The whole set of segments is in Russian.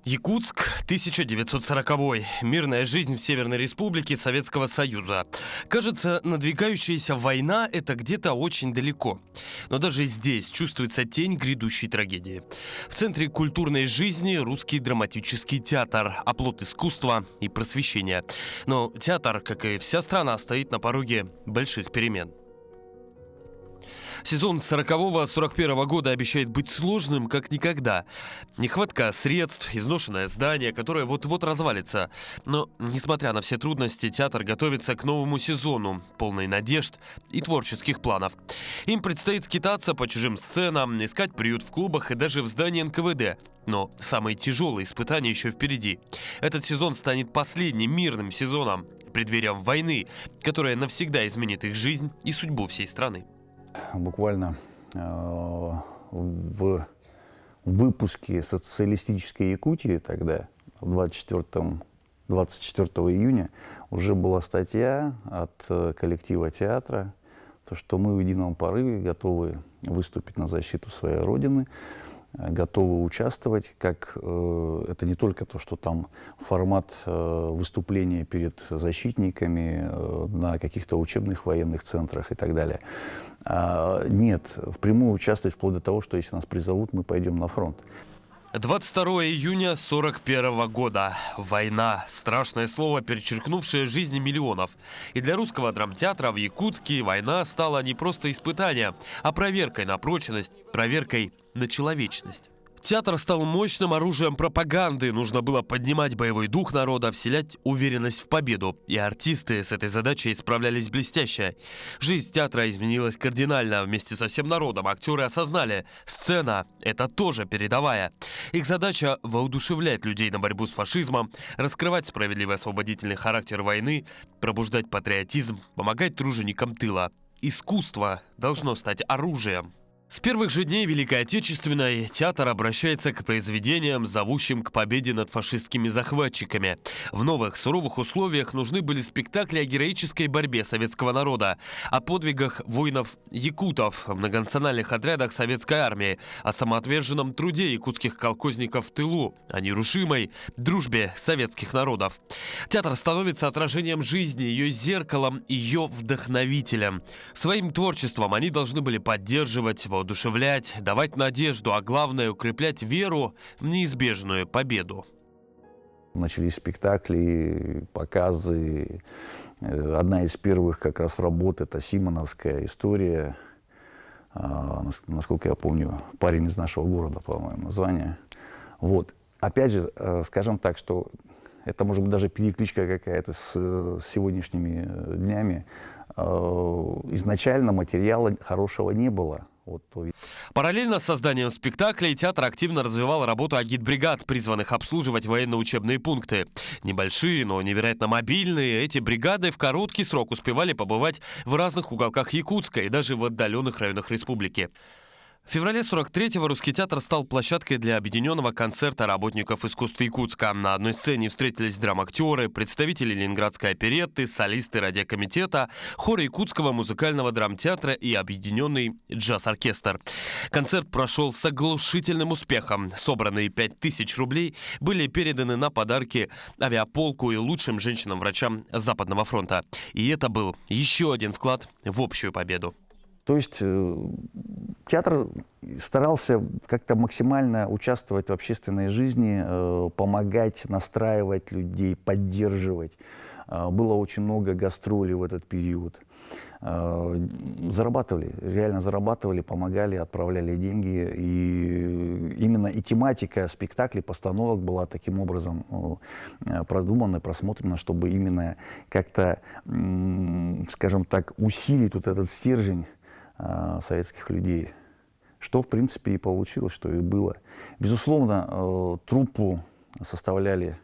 Якутск, 1940-й. Мирная жизнь в Северной Республике Советского Союза. Кажется, надвигающаяся война – это где-то очень далеко. Но даже здесь чувствуется тень грядущей трагедии. В центре культурной жизни русский драматический театр, оплот искусства и просвещения. Но театр, как и вся страна, стоит на пороге больших перемен. Сезон 40-41 года обещает быть сложным, как никогда. Нехватка средств, изношенное здание, которое вот-вот развалится. Но, несмотря на все трудности, театр готовится к новому сезону, полный надежд и творческих планов. Им предстоит скитаться по чужим сценам, искать приют в клубах и даже в здании НКВД. Но самые тяжелые испытания еще впереди. Этот сезон станет последним мирным сезоном, преддверием войны, которая навсегда изменит их жизнь и судьбу всей страны. Буквально в выпуске «Социалистической Якутии» тогда, 24 июня, уже была статья от коллектива театра, то, что мы в едином порыве готовы выступить на защиту своей Родины, готовы участвовать, как это не только то, что там формат выступления перед защитниками на каких-то учебных военных центрах и так далее. Нет, впрямую участвовать вплоть до того, что если нас призовут, мы пойдем на фронт. 22 июня 41 года. Война. Страшное слово, перечеркнувшее жизни миллионов. И для русского драмтеатра в Якутске война стала не просто испытанием, а проверкой на прочность, проверкой на человечность. Театр стал мощным оружием пропаганды. Нужно было поднимать боевой дух народа, вселять уверенность в победу. И артисты с этой задачей справлялись блестяще. Жизнь театра изменилась кардинально. Вместе со всем народом актеры осознали – сцена – это тоже передовая. Их задача – воодушевлять людей на борьбу с фашизмом, раскрывать справедливый освободительный характер войны, пробуждать патриотизм, помогать труженикам тыла. Искусство должно стать оружием. С первых же дней Великой Отечественной театр обращается к произведениям, зовущим к победе над фашистскими захватчиками. В новых суровых условиях нужны были спектакли о героической борьбе советского народа, о подвигах воинов-якутов в многонациональных отрядах советской армии, о самоотверженном труде якутских колхозников в тылу, о нерушимой дружбе советских народов. Театр становится отражением жизни, ее зеркалом, ее вдохновителем. Своим творчеством они должны были поддерживать, воодушевлять, давать надежду, а главное укреплять веру в неизбежную победу. Начались спектакли, показы. Одна из первых как раз работ — это «Симоновская история». Насколько я помню, «Парень из нашего города», по-моему, название. Вот. Опять же, скажем так, что это может быть даже перекличка какая-то с сегодняшними днями. Изначально материала хорошего не было. Параллельно с созданием спектаклей театр активно развивал работу агитбригад, призванных обслуживать военно-учебные пункты. Небольшие, но невероятно мобильные, эти бригады в короткий срок успевали побывать в разных уголках Якутска и даже в отдаленных районах республики. В феврале 43-го русский театр стал площадкой для объединенного концерта работников искусств Якутска. На одной сцене встретились драмактеры, представители Ленинградской оперетты, солисты радиокомитета, хор Якутского музыкального драмтеатра и объединенный джаз-оркестр. Концерт прошел с оглушительным успехом. Собранные 5000 рублей были переданы на подарки авиаполку и лучшим женщинам-врачам Западного фронта. И это был еще один вклад в общую победу. То есть театр старался как-то максимально участвовать в общественной жизни, помогать, настраивать людей, поддерживать. Было очень много гастролей в этот период. Зарабатывали, реально зарабатывали, помогали, отправляли деньги. И именно и тематика спектаклей, постановок была таким образом продумана, просмотрена, чтобы именно как-то, скажем так, усилить вот этот стержень советских людей, что в принципе и получилось, что и было. Безусловно, труппу составляли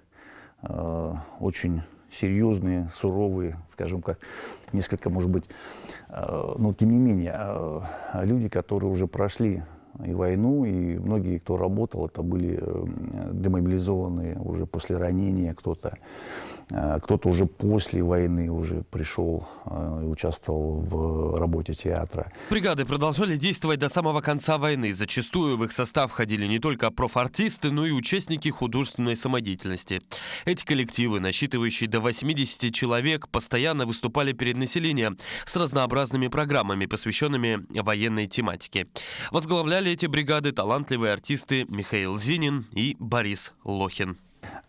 очень серьезные, суровые, скажем как, несколько, может быть, но тем не менее, люди, которые уже прошли и войну, и многие, кто работал, это были демобилизованные уже после ранения, кто-то уже после войны уже пришел и участвовал в работе театра. Бригады продолжали действовать до самого конца войны. Зачастую в их состав входили не только профартисты, но и участники художественной самодеятельности. Эти коллективы, насчитывающие до 80 человек, постоянно выступали перед населением с разнообразными программами, посвященными военной тематике. Возглавляли эти бригады талантливые артисты Михаил Зинин и Борис Лохин.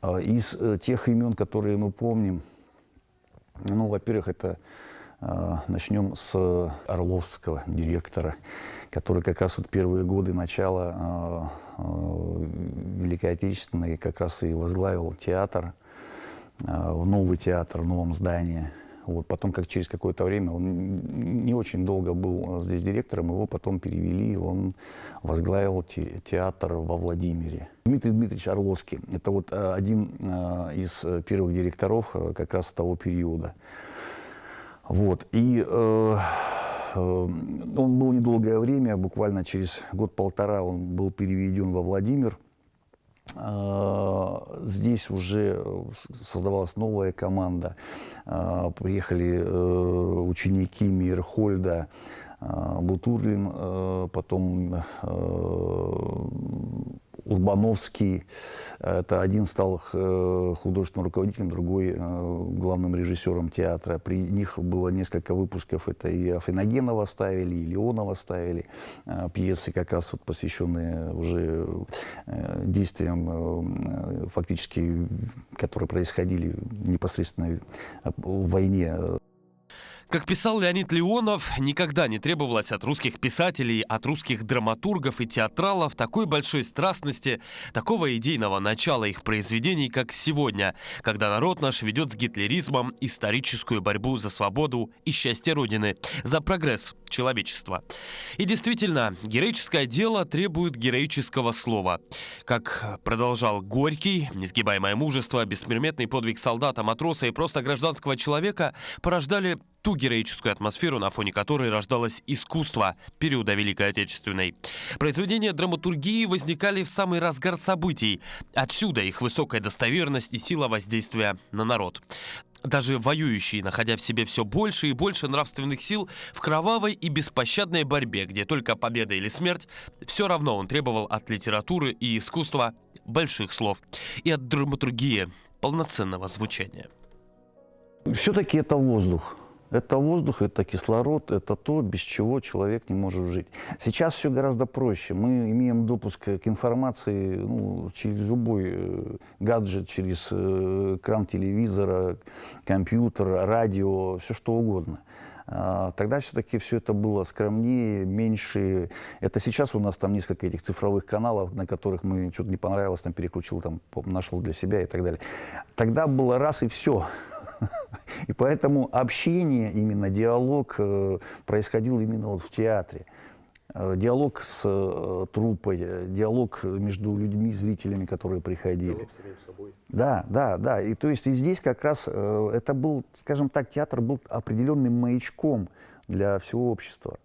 Из тех имен, которые мы помним, ну, во-первых, это начнем с Орловского директора, который как раз вот первые годы начала Великой Отечественной как раз и возглавил театр, новый театр в новом здании. Вот. Потом, как через какое-то время, он не очень долго был здесь директором, его потом перевели, он возглавил театр во Владимире. Дмитрий Дмитриевич Орловский, это вот один из первых директоров как раз того периода. Вот. И он был недолгое время, буквально через год-полтора он был переведен во Владимир. Здесь уже создавалась новая команда. Приехали ученики Мейерхольда, Бутурлин, потом Урбановский. Это один стал художественным руководителем, другой главным режиссером театра. При них было несколько выпусков. Это и Афиногенова ставили, и Леонова ставили. Пьесы, как раз вот посвященные уже действиям, фактически, которые происходили непосредственно в войне. Как писал Леонид Леонов, никогда не требовалось от русских писателей, от русских драматургов и театралов такой большой страстности, такого идейного начала их произведений, как сегодня, когда народ наш ведет с гитлеризмом историческую борьбу за свободу и счастье Родины, за прогресс человечества. И действительно, героическое дело требует героического слова. Как продолжал Горький, несгибаемое мужество, беспримерный подвиг солдата, матроса и просто гражданского человека порождали ту героическую атмосферу, на фоне которой рождалось искусство периода Великой Отечественной. Произведения драматургии возникали в самый разгар событий. Отсюда их высокая достоверность и сила воздействия на народ. Даже воюющий, находя в себе все больше и больше нравственных сил, в кровавой и беспощадной борьбе, где только победа или смерть, все равно он требовал от литературы и искусства больших слов и от драматургии полноценного звучания. Все-таки это воздух. Это воздух, это кислород, это то, без чего человек не может жить. Сейчас все гораздо проще. Мы имеем допуск к информации через любой гаджет, через экран телевизора, компьютер, радио, все что угодно. Тогда все-таки все это было скромнее, меньше. Это сейчас у нас там несколько этих цифровых каналов, на которых мы что-то не понравилось, там переключил, там нашел для себя и так далее. Тогда было раз и все. И поэтому общение, именно диалог происходил именно вот в театре. Диалог с труппой, диалог между людьми, зрителями, которые приходили. Диалог с самим собой. Да, да, да. И то есть и здесь как раз это был, скажем так, театр был определенным маячком для всего общества.